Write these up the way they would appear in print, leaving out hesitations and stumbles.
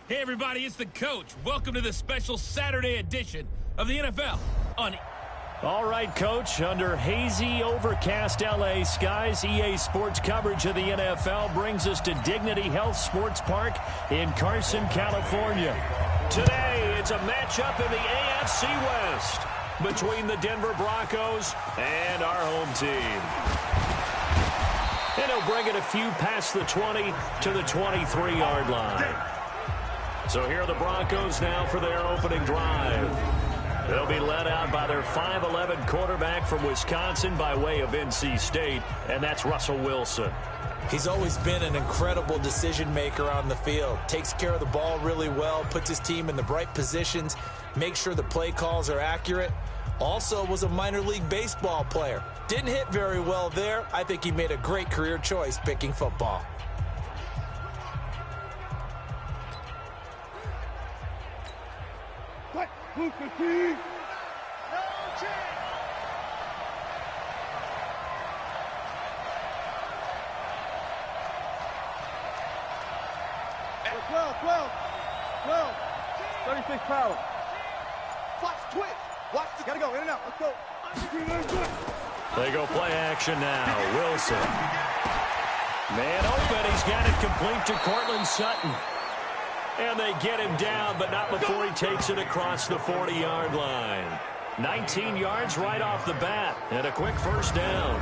Hey everybody, it's the coach. Welcome to the special Saturday edition of the NFL on... All right, Coach, under hazy, overcast L.A. skies, EA Sports coverage of the NFL brings us to Dignity Health Sports Park in Carson, California. Today, it's a matchup in the AFC West between the Denver Broncos and our home team. And he'll bring it a few past the 20 to the 23-yard line. So here are the Broncos now for their opening drive. They'll be led out by their 5'11" quarterback from Wisconsin by way of NC State, and that's Russell Wilson. He's always been an incredible decision maker on the field. Takes care of the ball really well, puts his team in the right positions, makes sure the play calls are accurate. Also was a minor league baseball player. Didn't hit very well there. I think he made a great career choice picking football. Let's go, 12, 36 power. Flex, twitch. Watch, gotta go, in and out, let's go. They go play action now. Wilson. Man open, he's got it complete to Cortland Sutton. And they get him down, but not before he takes it across the 40-yard line. 19 yards right off the bat, and a quick first down.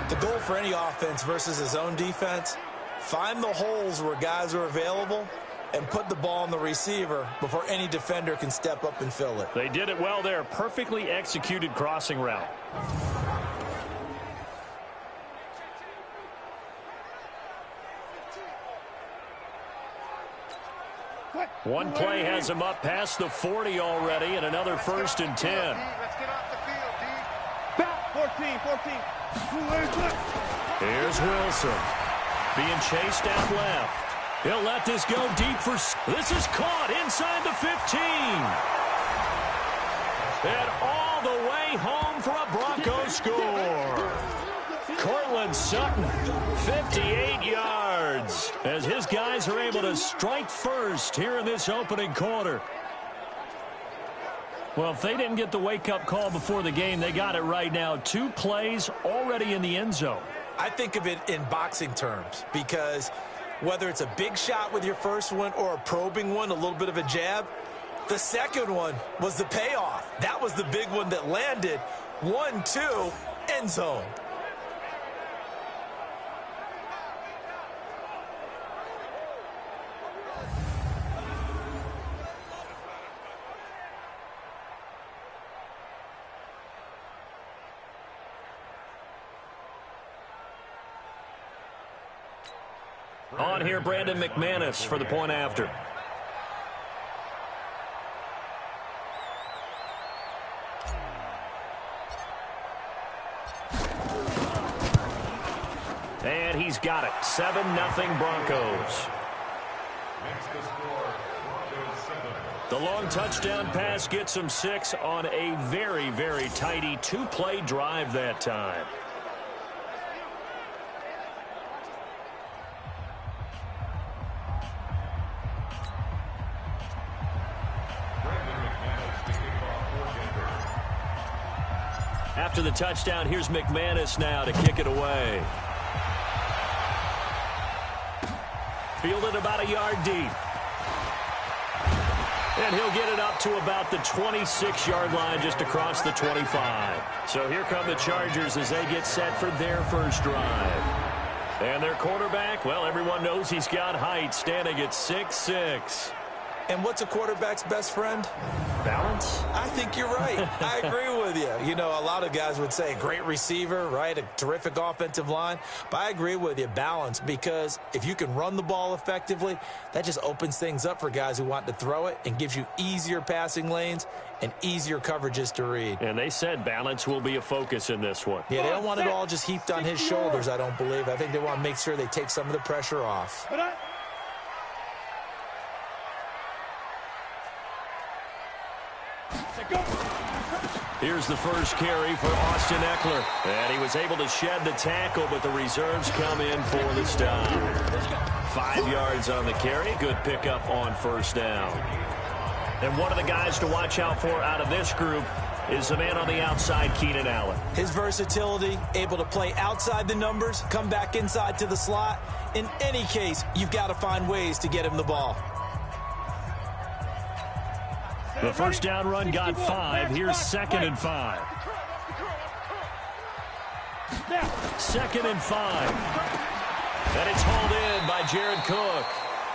The goal for any offense versus his own defense, find the holes where guys are available and put the ball on the receiver before any defender can step up and fill it. They did it well there. Perfectly executed crossing route. One play has him up past the 40 already, and another 1st and 10. Let's get off the field, D. Back, 14. Here's Wilson. Being chased out left. He'll let this go deep for... This is caught inside the 15. And all the way home for a Broncos score. Cortland Sutton, 58 yards, as his guys are able to strike first here in this opening quarter. Well, if they didn't get the wake-up call before the game, they got it right now. 2 plays already in the end zone. I think of it in boxing terms because whether it's a big shot with your first one or a probing one, a little bit of a jab, the second one was the payoff. That was the big one that landed. 1-2, end zone. On here, Brandon McManus for the point after. And he's got it. 7-0 Broncos. The long touchdown pass gets him 6 on a very, very tidy 2-play drive that time. After the touchdown, here's McManus now to kick it away. Fielded about a yard deep. And he'll get it up to about the 26-yard line just across the 25. So here come the Chargers as they get set for their first drive. And their quarterback, well, everyone knows he's got height, standing at 6'6". And what's a quarterback's best friend? Balance? I think you're right. I agree with you. You know, a lot of guys would say great receiver, right? A terrific offensive line. But I agree with you, balance, because if you can run the ball effectively, that just opens things up for guys who want to throw it and gives you easier passing lanes and easier coverages to read. And they said balance will be a focus in this one. Yeah, they don't want it all just heaped on his shoulders, I don't believe. I think they want to make sure they take some of the pressure off. Here's the first carry for Austin Eckler. And he was able to shed the tackle, but the reserves come in for the stop. 5 yards on the carry. Good pickup on first down. And one of the guys to watch out for out of this group is the man on the outside, Keenan Allen. His versatility, able to play outside the numbers, come back inside to the slot. In any case, you've got to find ways to get him the ball. The first down run got 5. Here's 2nd and 5. 2nd and 5. And it's hauled in by Jared Cook.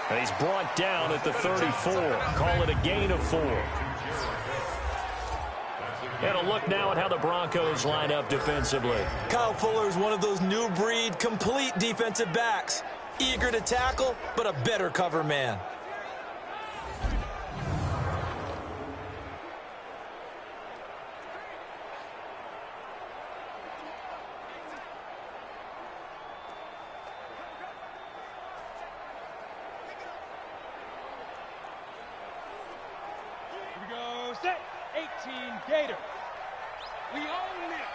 And he's brought down at the 34. Call it a gain of 4. And a look now at how the Broncos line up defensively. Kyle Fuller is one of those new breed, complete defensive backs. Eager to tackle, but a better cover man. Set 18 Gator. We own it.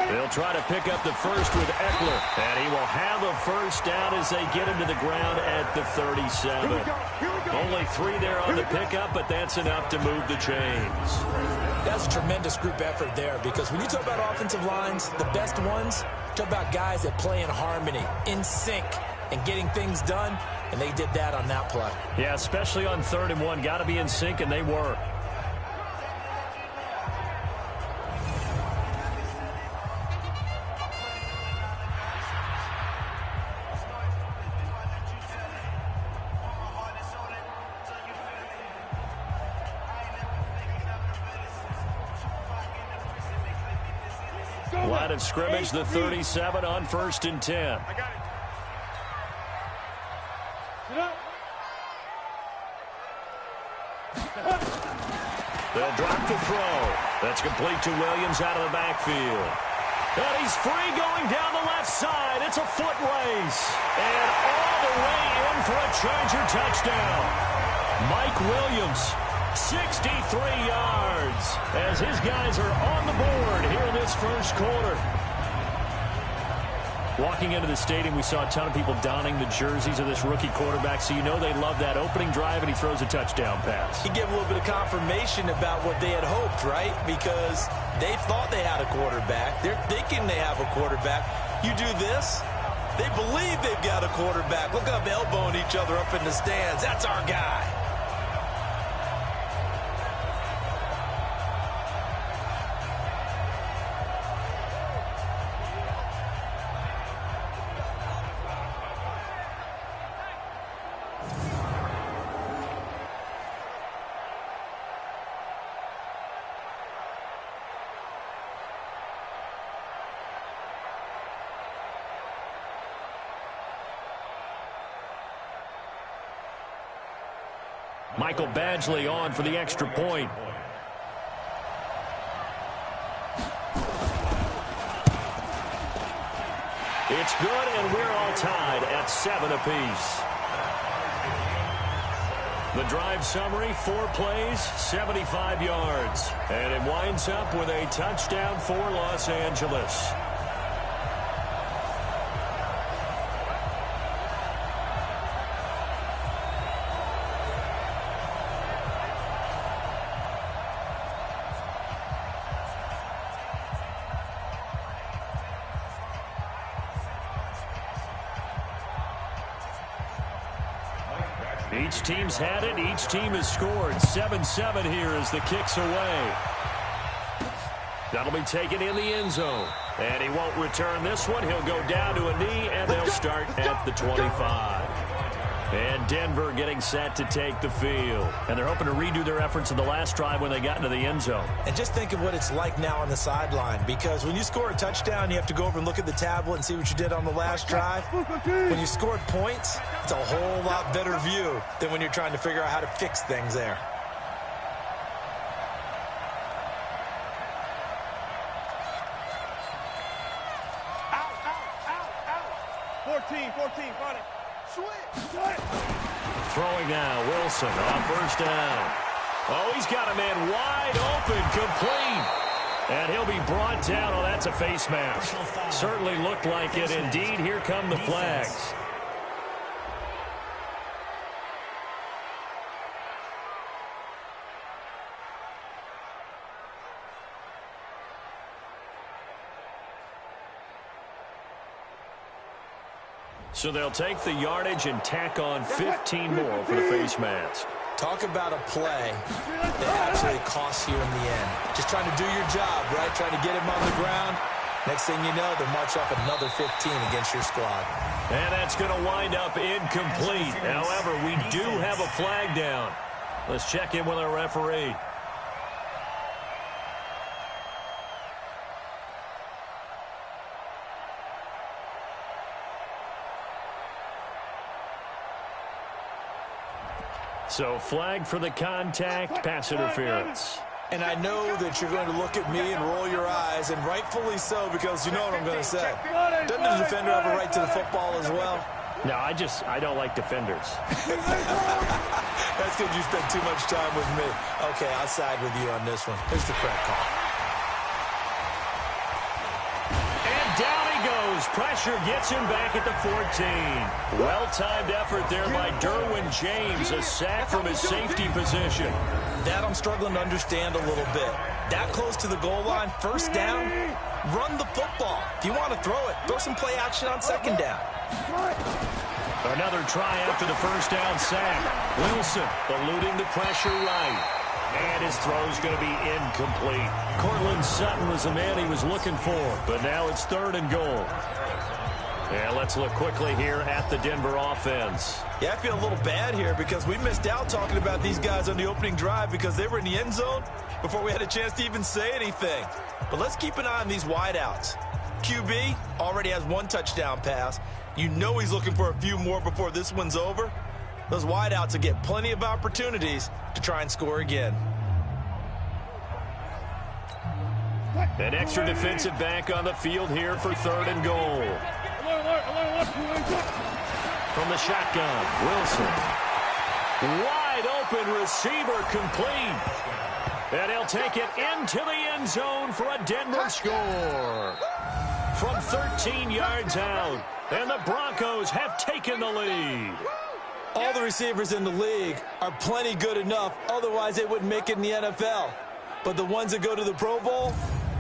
They'll try to pick up the first with Eckler, and he will have a first down as they get him to the ground at the 37. Here we go. Only 3 there on the pickup, but that's enough to move the chains. That's a tremendous group effort there, because when you talk about offensive lines, the best ones, talk about guys that play in harmony, in sync, and getting things done, and they did that on that play. Yeah, especially on 3rd and 1. Got to be in sync, and they were. Line of scrimmage, the 37 on 1st and 10. I got it. Sit up. They'll drop the throw. That's complete to Williams out of the backfield. And he's free going down the left side. It's a foot race. And all the way in for a Charger touchdown. Mike Williams, 63 yards, as his guys are on the board here in this first quarter. Walking into the stadium, we saw a ton of people donning the jerseys of this rookie quarterback, so you know they love that opening drive, and he throws a touchdown pass. He gave a little bit of confirmation about what they had hoped, right? Because they thought they had a quarterback. They're thinking they have a quarterback. You do this, they believe they've got a quarterback. Look up, elbowing each other up in the stands. That's our guy. Michael Badgley on for the extra point. It's good, and we're all tied at 7 apiece. The drive summary, 4 plays, 75 yards. And it winds up with a touchdown for Los Angeles. Each team's had it. Each team has scored. 7-7 here as the kick's away. That'll be taken in the end zone. And he won't return this one. He'll go down to a knee, and they'll start at the 25. And Denver getting set to take the field. And they're hoping to redo their efforts in the last drive when they got into the end zone. And just think of what it's like now on the sideline, because when you score a touchdown, you have to go over and look at the tablet and see what you did on the last drive. When you scored points, it's a whole lot better view than when you're trying to figure out how to fix things there. Out. 14, front it. Throwing now, Wilson on first down. Oh, he's got a man wide And he'll be brought down. Oh, that's a face mask. Certainly looked like it. Indeed, here come the flags. So they'll take the yardage and tack on 15 more for the face mask. Talk about a play that actually costs you in the end. Just trying to do your job, right? Trying to get him on the ground. Next thing you know, they'll march up another 15 against your squad. And that's going to wind up incomplete. However, we do have a flag down. Let's check in with our referee. So flag for the contact, pass interference. And I know that you're going to look at me and roll your eyes, and rightfully so, because you know what I'm going to say. Doesn't the defender have a right to the football as well? No, I don't like defenders. That's because you spent too much time with me. Okay, I'll side with you on this one. Here's the correct call. Pressure gets him back at the 14. Well-timed effort there by Derwin James. A sack from his safety position. That I'm struggling to understand a little bit. That close to the goal line, first down, run the football. If you want to throw it, throw some play action on second down. Another try after the first down sack. Wilson eluding the pressure right. And his throw's going to be incomplete. Cortland Sutton was the man he was looking for, but now it's 3rd and goal. And let's look quickly here at the Denver offense. Yeah, I feel a little bad here because we missed out talking about these guys on the opening drive because they were in the end zone before we had a chance to even say anything. But let's keep an eye on these wideouts. QB already has 1 touchdown pass. You know he's looking for a few more before this one's over. Those wideouts will get plenty of opportunities to try and score again. An extra defensive back on the field here for 3rd and goal. From the shotgun, Wilson. Wide open receiver complete. And he'll take it into the end zone for a Denver score. From 13 yards out. And the Broncos have taken the lead. All the receivers in the league are plenty good enough, otherwise they wouldn't make it in the NFL. But the ones that go to the Pro Bowl,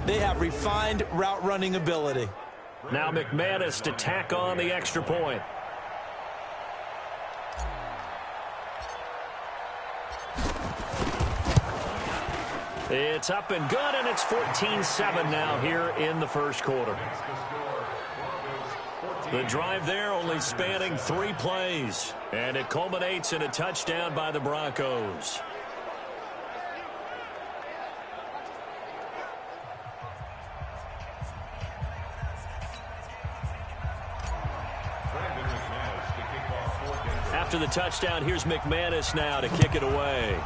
they have refined route running ability. Now McManus to tack on the extra point. It's up and good, and it's 14-7 now here in the first quarter. The drive there only spanning 3 plays, and it culminates in a touchdown by the Broncos. After the touchdown, here's McManus now to kick it away.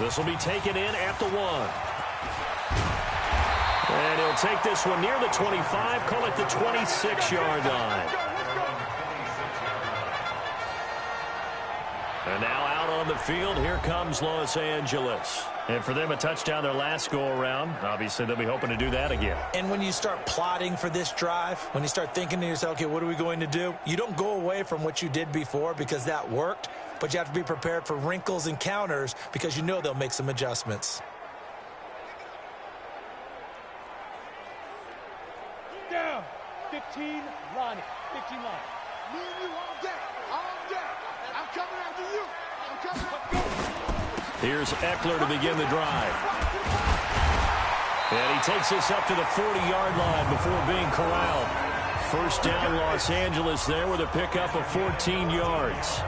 This will be taken in at the 1. And he'll take this one near the 25, call it the 26-yard line. And now out on the field, here comes Los Angeles. And for them, a touchdown their last go-around. Obviously, they'll be hoping to do that again. And when you start plotting for this drive, when you start thinking to yourself, okay, what are we going to do? You don't go away from what you did before because that worked, but you have to be prepared for wrinkles and counters because you know they'll make some adjustments. Down. 15 line. 15 line. Me and you all day. All day. I'm coming after you. I'm coming after you. Here's Eckler to begin the drive. And he takes this up to the 40-yard line before being corralled. First down, Los Angeles there with a pickup of 14 yards.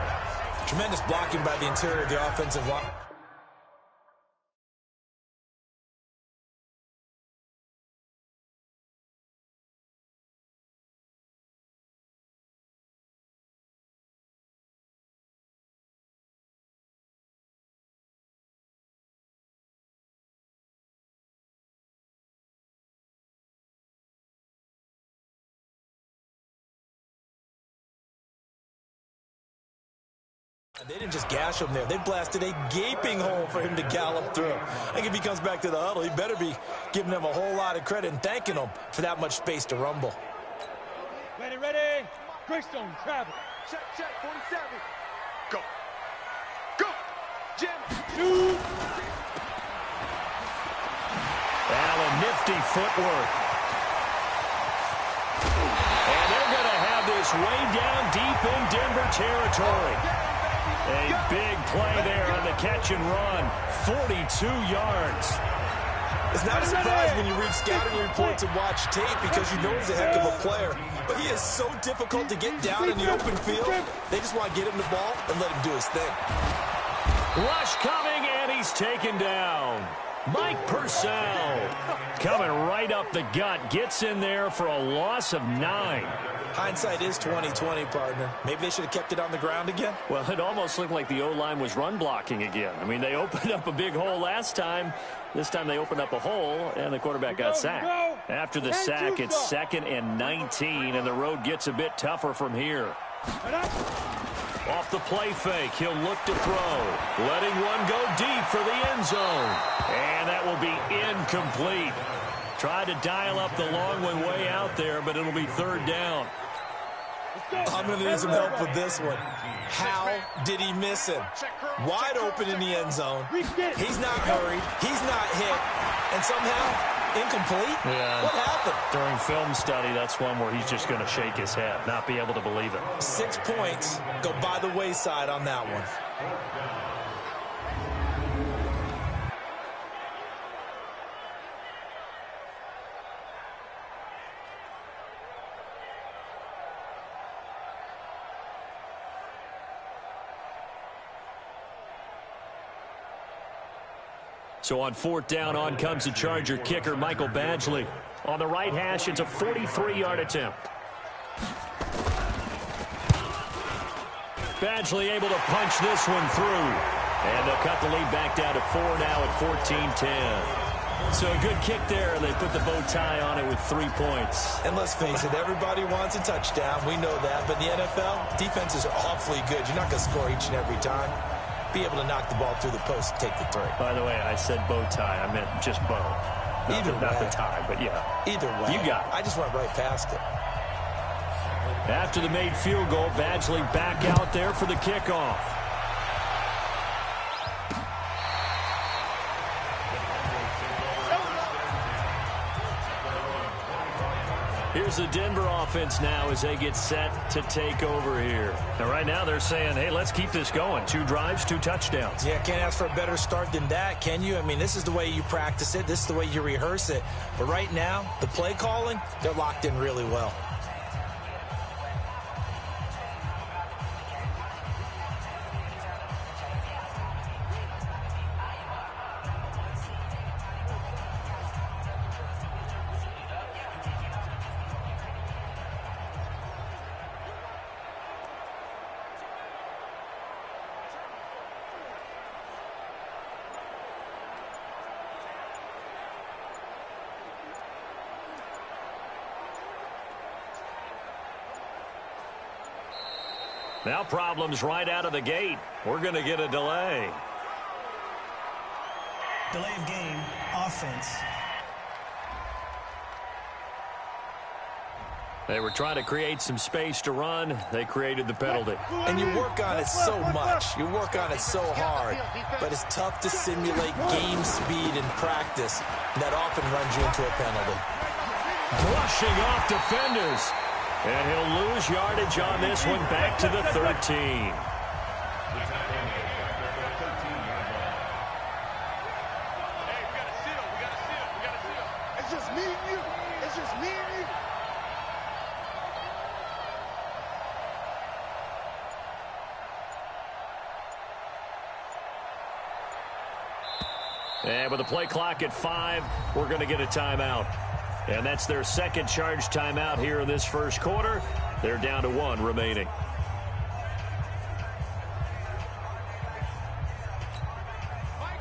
Tremendous blocking by the interior of the offensive line. They didn't just gash him there. They blasted a gaping hole for him to gallop through. I think if he comes back to the huddle, he better be giving them a whole lot of credit and thanking them for that much space to rumble. Ready, ready. Greystone, travel. Check, 47. Go. Go. Jim. Shoot. Allen, nifty footwork. And they're going to have this way down deep in Denver territory. A big play there on the catch and run. 42 yards. It's not a surprise when you read scouting reports and watch tape because you know he's a heck of a player. But he is so difficult to get down in the open field. They just want to get him the ball and let him do his thing. Rush coming, and he's taken down. Mike Purcell coming right up the gut. Gets in there for a loss of 9. Hindsight is 20/20, partner. Maybe they should have kept it on the ground again. Well, it almost looked like the O-line was run blocking again. I mean, they opened up a big hole last time. This time they opened up a hole, and the quarterback got sacked. After the sack, it's 2nd and 19, and the road gets a bit tougher from here. Off the play fake, he'll look to throw. Letting one go deep for the end zone. And that will be incomplete. Tried to dial up the long one way out there, but it'll be 3rd down. I'm going to need some help with this one. How did he miss him? Wide open in the end zone. He's not hurried. He's not hit. And somehow, incomplete? Yeah. What happened? During film study, that's one where he's just going to shake his head, not be able to believe it. 6 points go by the wayside on that one. So on 4th down, on comes the Charger kicker, Michael Badgley. On the right hash, it's a 43-yard attempt. Badgley able to punch this one through. And they'll cut the lead back down to 4 now at 14-10. So a good kick there. They put the bow tie on it with 3 points. And let's face it, everybody wants a touchdown. We know that. But in the NFL, defenses are awfully good. You're not going to score each and every time. Be able to knock the ball through the post and take the 3. By the way, I said bow tie. I meant just bow. Not the tie, but yeah. Either way. You got it. I just went right past it. After the made field goal, Badgley back out there for the kickoff. Here's the Denver offense now as they get set to take over here. Now, right now they're saying, hey, let's keep this going. 2 drives, 2 touchdowns. Yeah, can't ask for a better start than that, can you? I mean, this is the way you practice it. This is the way you rehearse it. But right now, the play calling, they're locked in really well. Now problems right out of the gate. We're going to get a delay. Delay of game, offense. They were trying to create some space to run. They created the penalty. And you work on it so much. You work on it so hard. But it's tough to simulate game speed in practice. And that often runs you into a penalty. Brushing off defenders. And he'll lose yardage on this one back to the 13. Hey, we got to seal. It's just me and you. It's just me and you. And with the play clock at 5, we're going to get a timeout. And that's their second charge timeout here in this first quarter. They're down to 1 remaining.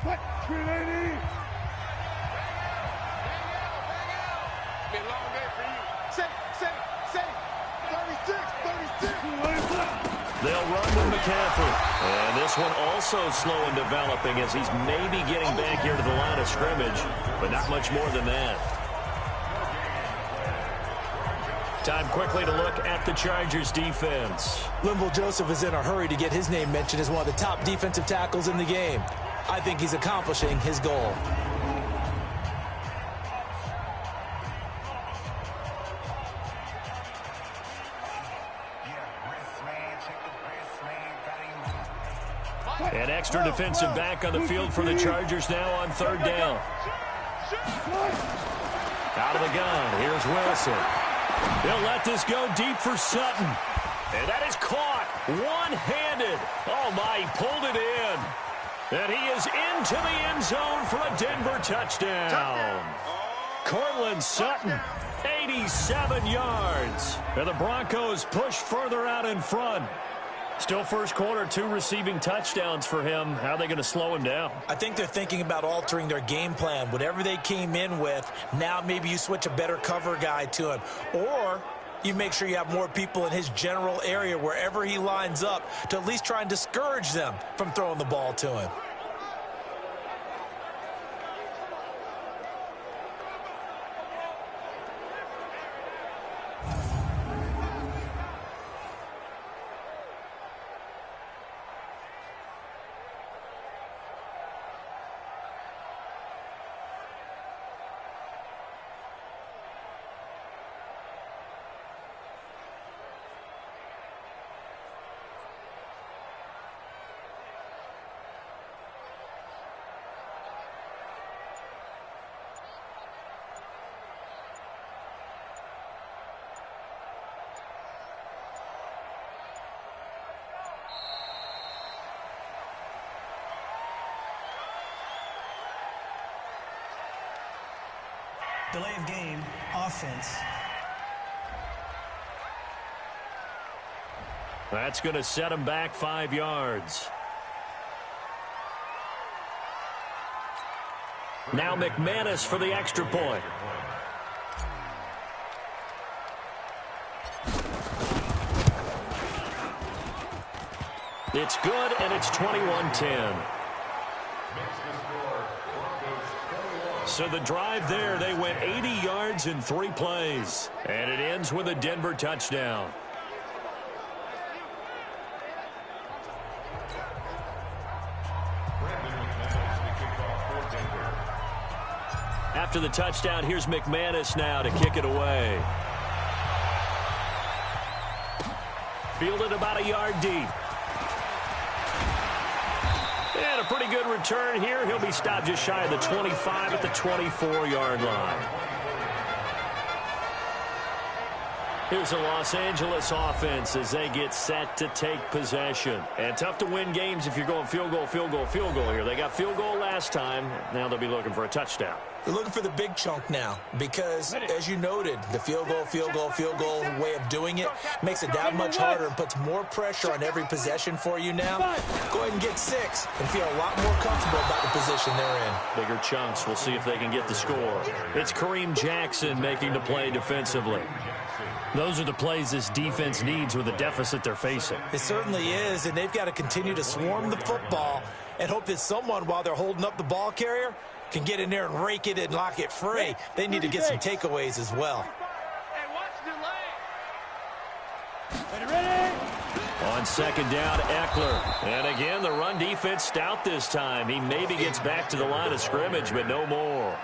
What? 380. Be a long day for you. Say. 36. They'll run with McCaffrey. And this one also slow in developing as he's maybe getting back here to the line of scrimmage, but not much more than that. Time quickly to look at the Chargers defense. Linval Joseph is in a hurry to get his name mentioned as one of the top defensive tackles in the game. I think he's accomplishing his goal. An extra defensive back on the field for the Chargers now on third down. Out of the gun, here's Wilson. He'll let this go deep for Sutton. And that is caught one-handed. Oh, my, he pulled it in. And he is into the end zone for a Denver touchdown. Cortland Sutton, 87 yards. And the Broncos push further out in front. Still first quarter, 2 receiving touchdowns for him. How are they going to slow him down? I think they're thinking about altering their game plan. Whatever they came in with, now maybe you switch a better cover guy to him. Or you make sure you have more people in his general area wherever he lines up to at least try and discourage them from throwing the ball to him. Delay of game, offense. That's going to set him back 5 yards. Now McManus for the extra point. It's good, and it's 21-10. So the drive there, they went 80 yards in 3 plays. And it ends with a Denver touchdown. After the touchdown, here's McManus now to kick it away. Fielded about a yard deep. And a pretty good return here. He'll be stopped just shy of the 25 at the 24-yard line. Here's the Los Angeles offense as they get set to take possession. And tough to win games if you're going field goal, field goal, field goal here. They got field goal last time. Now they'll be looking for a touchdown. They're looking for the big chunk now because, as you noted, the field goal, field goal, field goal way of doing it makes it that much harder and puts more pressure on every possession for you now. Go ahead and get 6 and feel a lot more comfortable about the position they're in. Bigger chunks. We'll see if they can get the score. It's Kareem Jackson making the play defensively. Those are the plays this defense needs with the deficit they're facing. It certainly is, and they've got to continue to swarm the football and hope that someone, while they're holding up the ball carrier, can get in there and rake it and lock it free. They need to get some takeaways as well. On second down, Eckler. And again, the run defense stout this time. He maybe gets back to the line of scrimmage, but no more.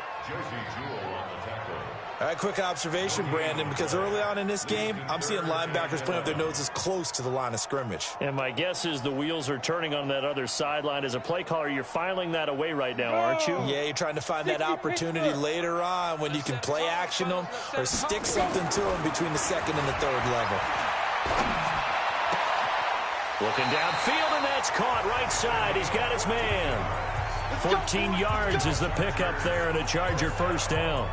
All right, quick observation, Brandon, because early on in this game, I'm seeing linebackers playing with their noses close to the line of scrimmage. And my guess is the wheels are turning on that other sideline. As a play caller, you're filing that away right now, aren't you? Yeah, you're trying to find that opportunity later on when you can play action them or stick something to them between the second and the third level. Looking downfield, and that's caught right side. He's got his man. 14 yards is the pickup there, and a Charger first down.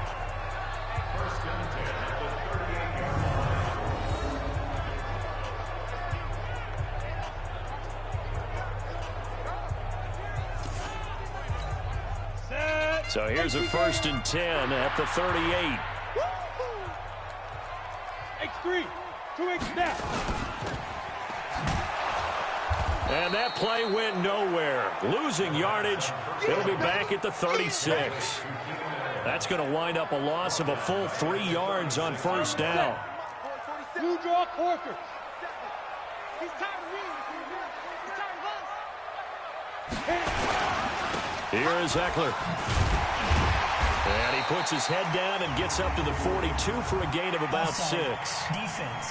So here's a 1st and 10 at the 38. X3, 2X snap. And that play went nowhere. Losing yardage. It'll be back at the 36. That's going to wind up a loss of a full 3 yards on first down. You draw Corker. Here is Eckler. And he puts his head down and gets up to the 42 for a gain of about 6. Defense.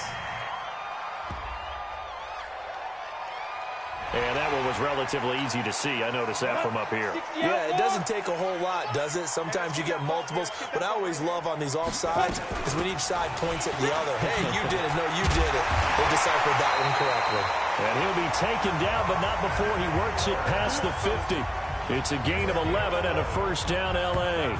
And that one was relatively easy to see. I noticed that from up here. Yeah, it doesn't take a whole lot, does it? Sometimes you get multiples. What I always love on these offsides is when each side points at the other. Hey, you did it. No, you did it. They deciphered that one correctly. And he'll be taken down, but not before he works it past the 50. It's a gain of 11 and a first down, L.A.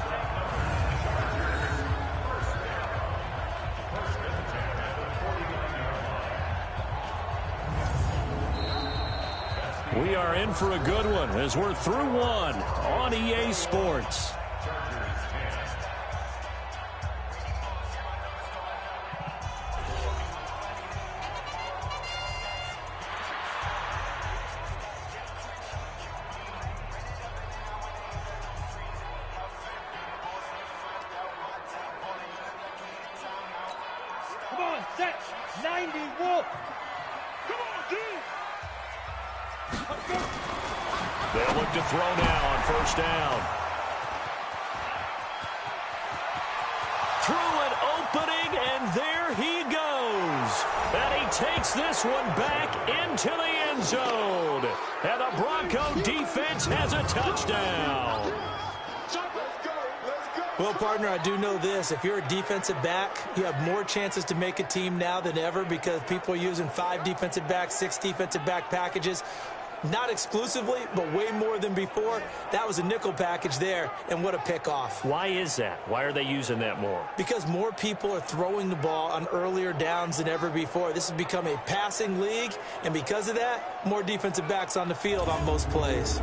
We are in for a good one as we're through one on EA Sports. Come on, set. 90, Wolf. Come on, dude. They'll look to throw now on first down. Through an opening, and there he goes. And he takes this one back into the end zone. And the Bronco defense has a touchdown. Well, partner, I do know this. If you're a defensive back, you have more chances to make a team now than ever because people are using 5 defensive backs, 6 defensive back packages. Not exclusively, but way more than before. That was a nickel package there, and what a pickoff. Why is that? Why are they using that more? Because more people are throwing the ball on earlier downs than ever before. This has become a passing league, and because of that, more defensive backs on the field on most plays.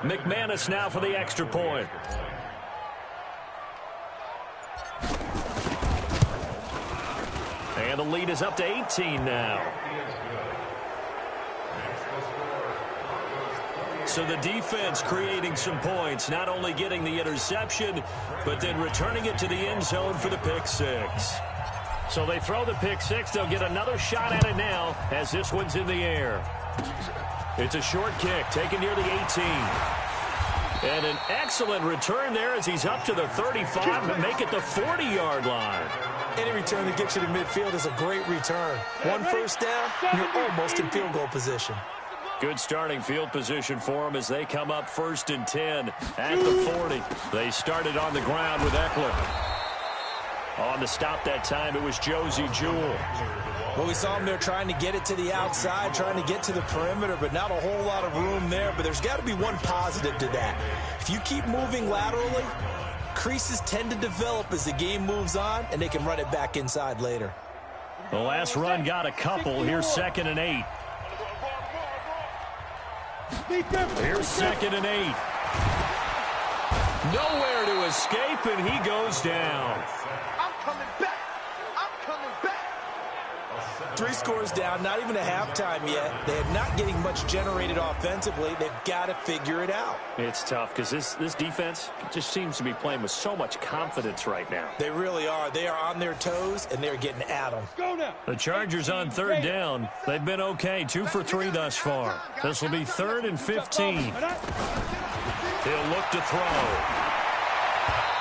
McManus now for the extra point. And the lead is up to 18 now. So the defense creating some points, not only getting the interception, but then returning it to the end zone for the pick 6. So they throw the pick 6. They'll get another shot at it now as this one's in the air. It's a short kick taken near the 18. And an excellent return there as he's up to the 35 to make it the 40-yard line. Any return that gets you to midfield is a great return. One first down, you're almost in field goal position. Good starting field position for them as they come up 1st and 10 at the 40. They started on the ground with Eckler. On the stop that time, it was Josie Jewell. Well, we saw him there trying to get it to the outside, trying to get to the perimeter, but not a whole lot of room there. But there's got to be one positive to that. If you keep moving laterally, creases tend to develop as the game moves on, and they can run it back inside later. The last run got a couple. Here's 2nd and 8. Here's 2nd and 8. Nowhere to escape, and he goes down. I'm coming back. I'm coming back. 3 scores down, not even a halftime yet. They are not getting much generated offensively. They've got to figure it out. It's tough because this defense just seems to be playing with so much confidence right now. They really are. They are on their toes, and they're getting at them. Go now. The Chargers on 3rd down. They've been okay, 2 for 3 thus far. This will be 3rd and 15. He'll look to throw.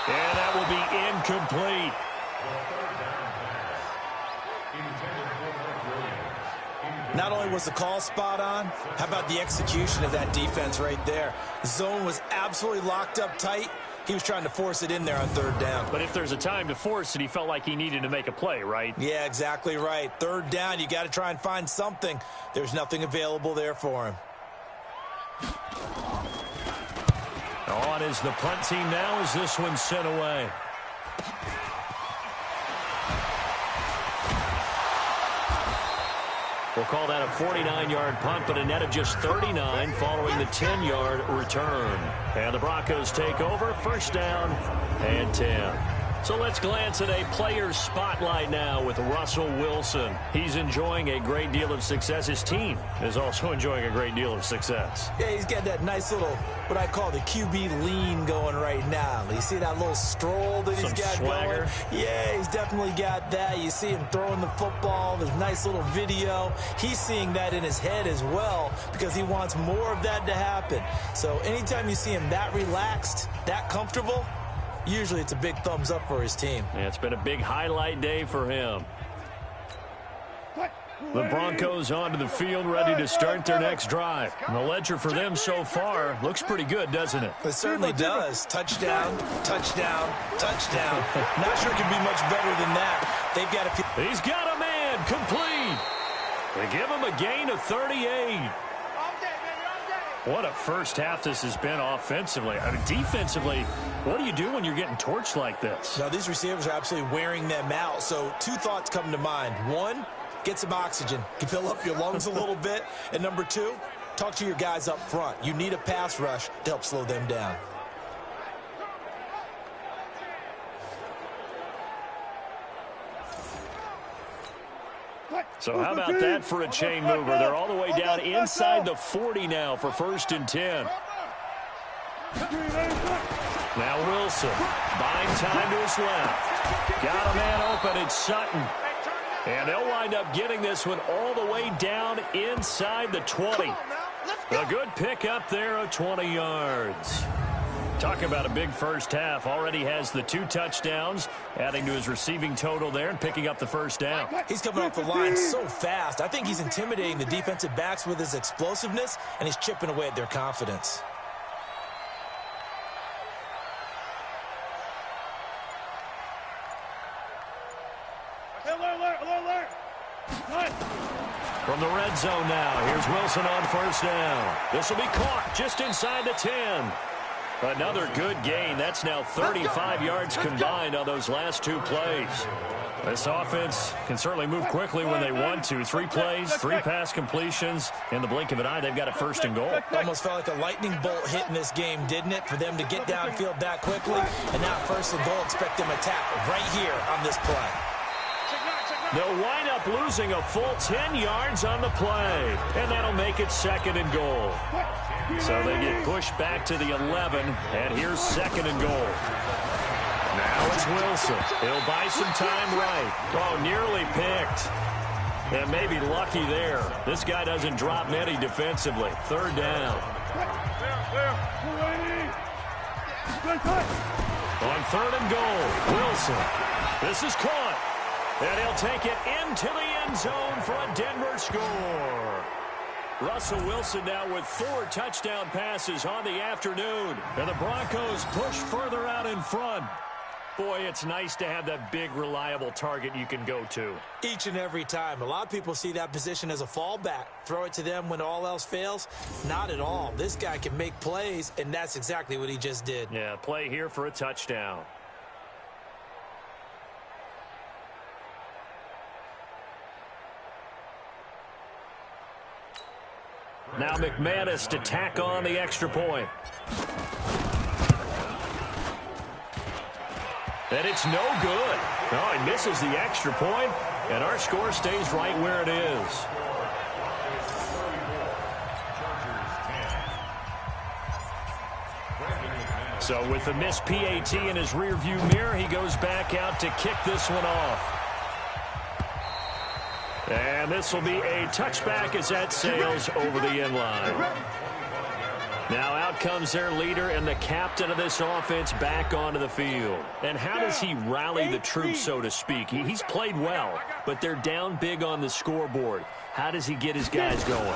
And that will be incomplete. Not only was the call spot on, how about the execution of that defense right there? The zone was absolutely locked up tight. He was trying to force it in there on 3rd down. But if there's a time to force it, he felt like he needed to make a play, right? Yeah, exactly right. 3rd down, you got to try and find something. There's nothing available there for him. On is the punt team now as this one's sent away. We'll call that a 49-yard punt, but a net of just 39 following the 10-yard return. And the Broncos take over, first down and 10. So let's glance at a player's spotlight now with Russell Wilson. He's enjoying a great deal of success. His team is also enjoying a great deal of success. Yeah, he's got that nice little, what I call the QB lean going right now. You see that little stroll that he's got swagger going? Yeah, he's definitely got that. You see him throwing the football, this nice little video. He's seeing that in his head as well because he wants more of that to happen. So anytime you see him that relaxed, that comfortable, usually it's a big thumbs up for his team. Yeah, it's been a big highlight day for him. The Broncos onto the field, ready to start their next drive. And the ledger for them so far looks pretty good, doesn't it? It certainly does. Touchdown, touchdown, touchdown. Not sure it can be much better than that. They've got a... He's got a man, complete. They give him a gain of 38. What a first half this has been offensively. I mean, defensively, what do you do when you're getting torched like this? Now, these receivers are absolutely wearing them out. So two thoughts come to mind. One, get some oxygen. You fill up your lungs a little bit. And number two, talk to your guys up front. You need a pass rush to help slow them down. So how about that for a chain mover? They're all the way down inside the 40 now for first and 10. Now Wilson, buying time to his left. Got a man open, it's Sutton. And they'll wind up getting this one all the way down inside the 20. A good pick up there of 20 yards. Talk about a big first half. Already has the 2 touchdowns, adding to his receiving total there and picking up the first down. He's coming off the line so fast. I think he's intimidating the defensive backs with his explosiveness, and he's chipping away at their confidence. From the red zone now, here's Wilson on first down. This will be caught just inside the 10. Another good gain. That's now 35 yards combined on those last 2 plays. This offense can certainly move quickly when they want to. 3 plays, 3 pass completions. In the blink of an eye, they've got a first and goal. Almost felt like a lightning bolt hit in this game, didn't it? For them to get downfield that quickly. And now first and goal, expect them to tackle right here on this play. They'll wind up losing a full 10 yards on the play. And that'll make it second and goal. So they get pushed back to the 11, and here's second and goal. Now it's Wilson. He'll buy some time right. Oh, nearly picked. And maybe lucky there. This guy doesn't drop many defensively. Third down. On third and goal, Wilson. This is caught. And he'll take it into the end zone for a Denver score. Russell Wilson now with 4 touchdown passes on the afternoon. And the Broncos push further out in front. Boy, it's nice to have that big, reliable target you can go to. Each and every time. A lot of people see that position as a fallback. Throw it to them when all else fails. Not at all. This guy can make plays, and that's exactly what he just did. Yeah, play here for a touchdown. Now McManus to tack on the extra point. And it's no good. Oh, he misses the extra point, and our score stays right where it is. So with the missed PAT in his rearview mirror, he goes back out to kick this one off. And this will be a touchback as that sails over the end line. Now out comes their leader and the captain of this offense back onto the field. And how does he rally the troops, so to speak? He's played well, but they're down big on the scoreboard. How does he get his guys going?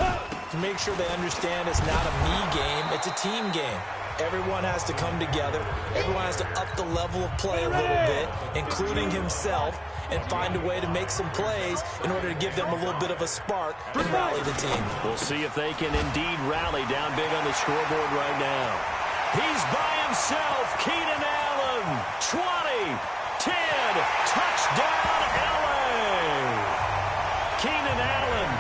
To make sure they understand it's not a me game, it's a team game. Everyone has to come together. Everyone has to up the level of play a little bit, including himself, and find a way to make some plays in order to give them a little bit of a spark and rally the team. We'll see if they can indeed rally down big on the scoreboard right now. He's by himself. Keenan Allen, 20, 10, touchdown, LA. Keenan Allen,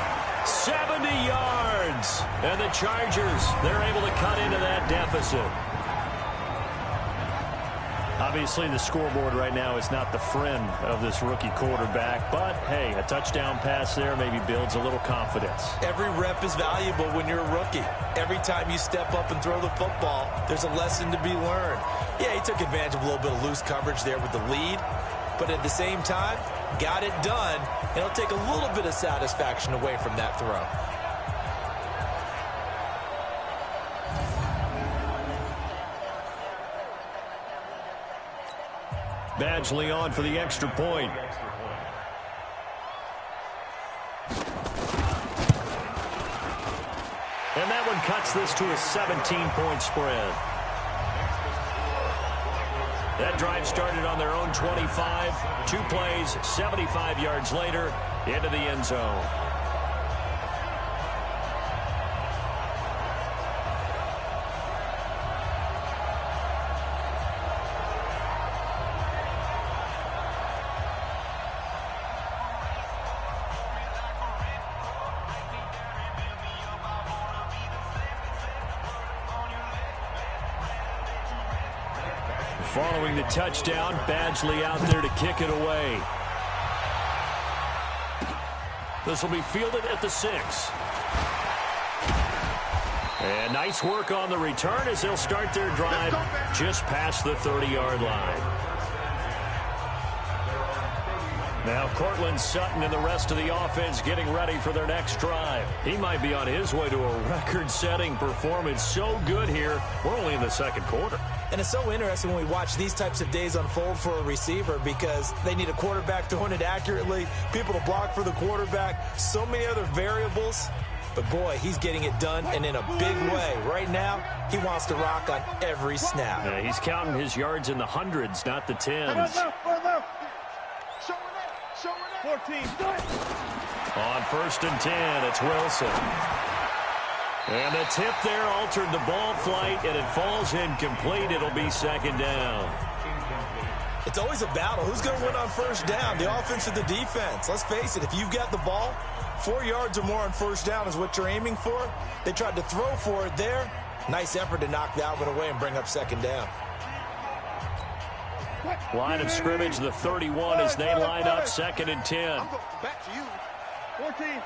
70 yards. And the Chargers, they're able to cut into that deficit. Obviously, the scoreboard right now is not the friend of this rookie quarterback. But, hey, a touchdown pass there maybe builds a little confidence. Every rep is valuable when you're a rookie. Every time you step up and throw the football, there's a lesson to be learned. Yeah, he took advantage of a little bit of loose coverage there with the lead. But at the same time, got it done. And it'll take a little bit of satisfaction away from that throw. Badgley on for the extra point. And that one cuts this to a 17-point spread. That drive started on their own 25. 2 plays, 75 yards later, into the end zone. Following the touchdown, Badgley out there to kick it away. This will be fielded at the 6. And nice work on the return as they'll start their drive just past the 30-yard line. Now Cortland Sutton and the rest of the offense getting ready for their next drive. He might be on his way to a record-setting performance. So good here. We're only in the second quarter. And it's so interesting when we watch these types of days unfold for a receiver because they need a quarterback throwing it accurately, people to block for the quarterback, so many other variables. But, boy, he's getting it done, and in a big way. Right now, he wants to rock on every snap. Yeah, he's counting his yards in the hundreds, not the tens. 14. On 1st and 10, it's Wilson. And the tip there altered the ball flight, and it falls incomplete. It'll be second down. It's always a battle. Who's going to win on first down, the offense or the defense? Let's face it, if you've got the ball, 4 yards or more on first down is what you're aiming for. They tried to throw for it there. Nice effort to knock that one away and bring up second down. Line of scrimmage, the 31 as they line up 2nd and 10. Back to you. 14.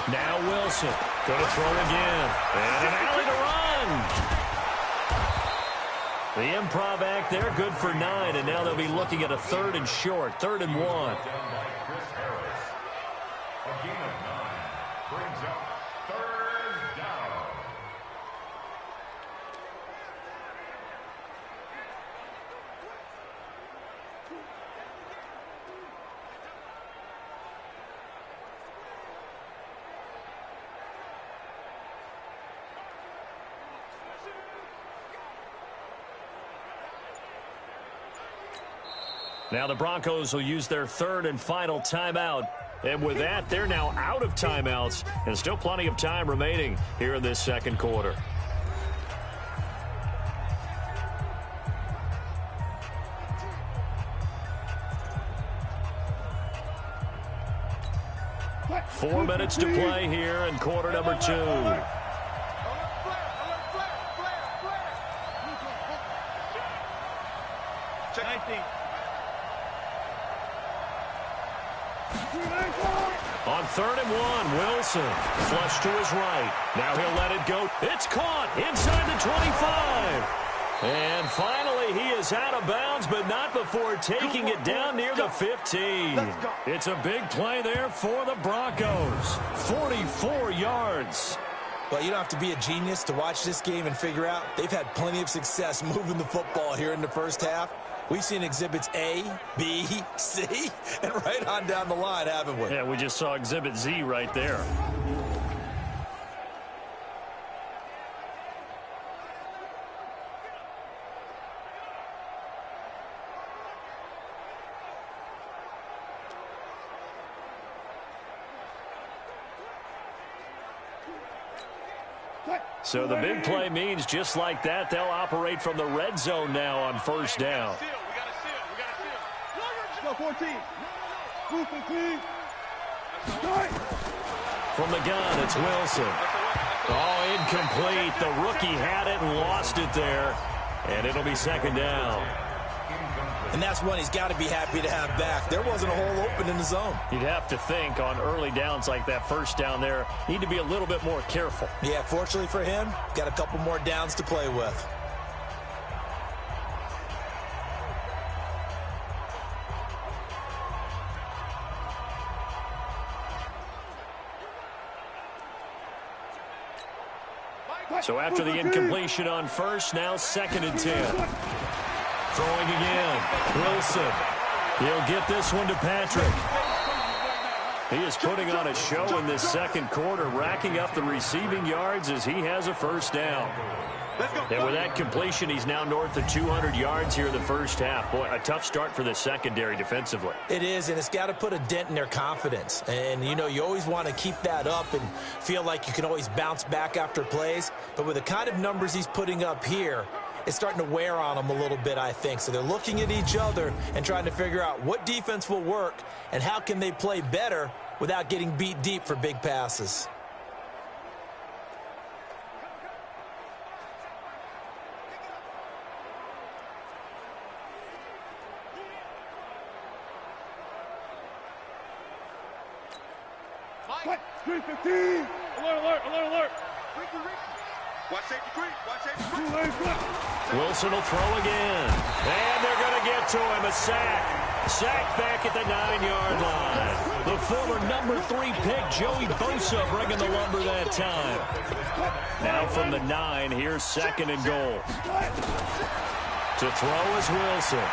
Now Wilson going to throw again. And an alley to run. The improv act there, good for 9. And now they'll be looking at a 3rd and short, 3rd and 1. Now the Broncos will use their 3rd and final timeout. And with that, they're now out of timeouts. And still plenty of time remaining here in this second quarter. Four minutes to play here in quarter number 2. Check 19. On 3rd and 1, Wilson flush to his right. Now he'll let it go. It's caught inside the 25. And finally, he is out of bounds, but not before taking it down near the 15. It's a big play there for the Broncos. 44 yards. Well, you don't have to be a genius to watch this game and figure out they've had plenty of success moving the football here in the first half. We've seen exhibits A, B, C, and right on down the line, haven't we? Yeah, we just saw exhibit Z right there. Cut. So the big play means just like that, they'll operate from the red zone now on first down. Go 14. Move 15. From the gun, it's Wilson. Oh, incomplete. The rookie had it and lost it there. And it'll be second down. And that's one he's got to be happy to have back. There wasn't a hole open in the zone. You'd have to think on early downs like that first down there, need to be a little bit more careful. Yeah, fortunately for him, got a couple more downs to play with. So after the incompletion on first, now 2nd and 10. Throwing again. Wilson. He'll get this one to Patrick. He is putting on a show in this second quarter, racking up the receiving yards as he has a first down. And with that completion, he's now north of 200 yards here in the first half. Boy, a tough start for the secondary defensively. It is, and it's got to put a dent in their confidence. And, you know, you always want to keep that up and feel like you can always bounce back after plays. But with the kind of numbers he's putting up here, it's starting to wear on them a little bit, I think. So they're looking at each other and trying to figure out what defense will work and how can they play better without getting beat deep for big passes. What? 315. Alert, alert, alert, alert. Watch safety creep. Watch safety creep. Wilson will throw again. And they're going to get to him. A sack. Sack back at the 9-yard line. The former number 3 pick, Joey Bosa, bringing the lumber that time. Now from the 9, here's 2nd and goal. To throw is Wilson.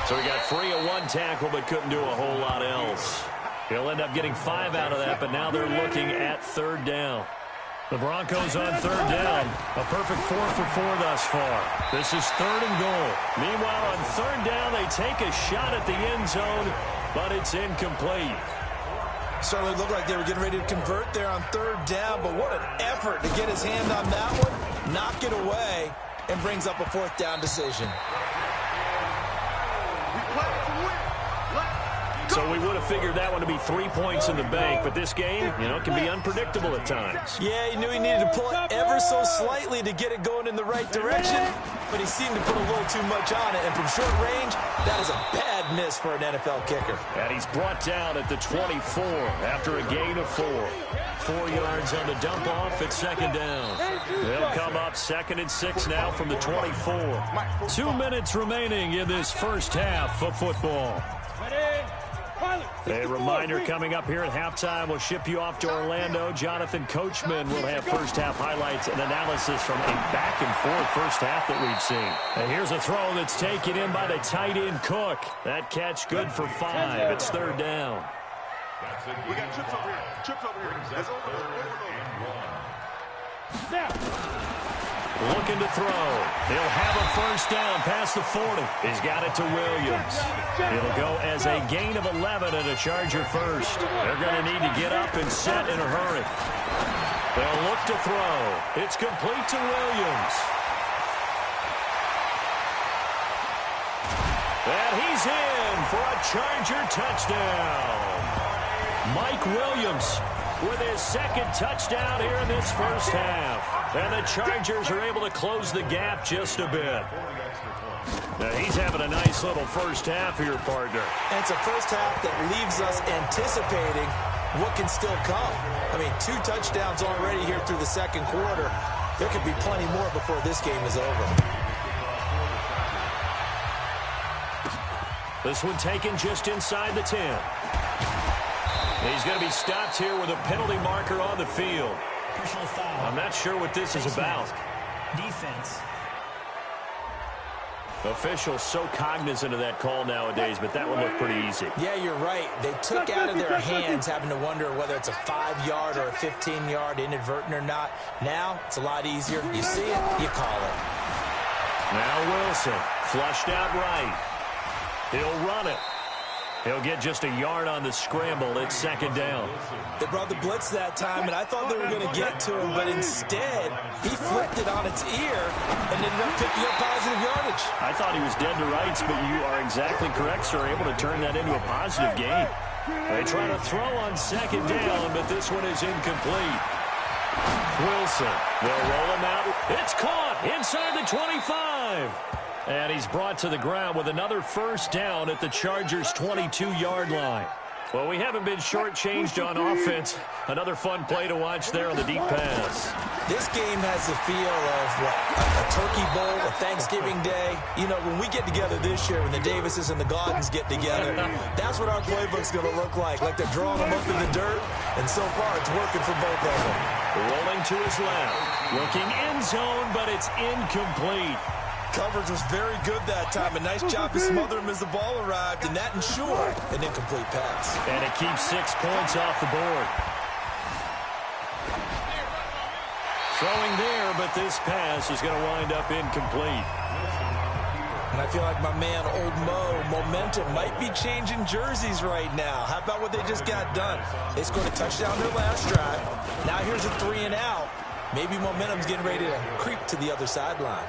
So he got free of 1 tackle, but couldn't do a whole lot else. He'll end up getting 5 out of that, but now they're looking at 3rd down. The Broncos on 3rd down. A perfect 4 for 4 thus far. This is 3rd and goal. Meanwhile, on 3rd down, they take a shot at the end zone, but it's incomplete. Certainly looked like they were getting ready to convert there on 3rd down, but what an effort to get his hand on that one, knock it away, and brings up a 4th down decision. So we would have figured that one to be 3 points in the bank, but this game, you know, can be unpredictable at times. Yeah, he knew he needed to pull it ever so slightly to get it going in the right direction, but he seemed to put a little too much on it, and from short range, that is a bad miss for an NFL kicker. And he's brought down at the 24 after a gain of 4. 4 yards on the dump off at 2nd down. They'll come up 2nd and 6 now from the 24. 2 minutes remaining in this first half of football. A reminder coming up here at halftime. We'll ship you off to Orlando. Jonathan Coachman will have first half highlights and analysis from a back-and-forth first half that we've seen. And here's a throw that's taken in by the tight end Cook. That catch good for 5. It's 3rd down. We got trips over here. Trips over here. That's over. Now. Looking to throw. He'll have a first down past the 40. He's got it to Williams. It'll go as a gain of 11 and a Charger first. They're going to need to get up and set in a hurry. They'll look to throw. It's complete to Williams. And he's in for a Charger touchdown. Mike Williams with his 2nd touchdown here in this first half. And the Chargers are able to close the gap just a bit. Now he's having a nice little first half here, partner. And it's a first half that leaves us anticipating what can still come. I mean, 2 touchdowns already here through the second quarter. There could be plenty more before this game is over. This one taken just inside the 10. He's going to be stopped here with a penalty marker on the field. I'm not sure what this is about. Defense. Officials so cognizant of that call nowadays, but that one looked pretty easy. Yeah, you're right. They took out of their hands having to wonder whether it's a 5-yard or a 15-yard inadvertent or not. Now, it's a lot easier. You see it, you call it. Now Wilson, flushed out right. He'll run it. He'll get just a yard on the scramble. It's second down. They brought the blitz that time, and I thought they were going to get to him, but instead, he flipped it on its ear and ended up picking up positive yardage. I thought he was dead to rights, but you are exactly correct, sir. Able to turn that into a positive gain. They try to throw on second down, but this one is incomplete. Wilson, they'll roll him out. It's caught inside the 25. And he's brought to the ground with another first down at the Chargers' 22-yard line. Well, we haven't been shortchanged on offense. Another fun play to watch there on the deep pass. This game has the feel of a turkey bowl, a Thanksgiving day. You know, when we get together this year, when the Davises and the Gaudens get together, that's what our playbook's going to look like they're drawing them up in the dirt, and so far it's working for both of them. Rolling to his left, looking end zone, but it's incomplete. Coverage was very good that time. A nice job to smother him as the ball arrived, and that ensured an incomplete pass. And it keeps 6 points off the board. Throwing there, but this pass is going to wind up incomplete. And I feel like my man, Old Mo, momentum might be changing jerseys right now. How about what they just got done? They scored a touchdown their last drive. Now here's a 3 and out. Maybe momentum's getting ready to creep to the other sideline.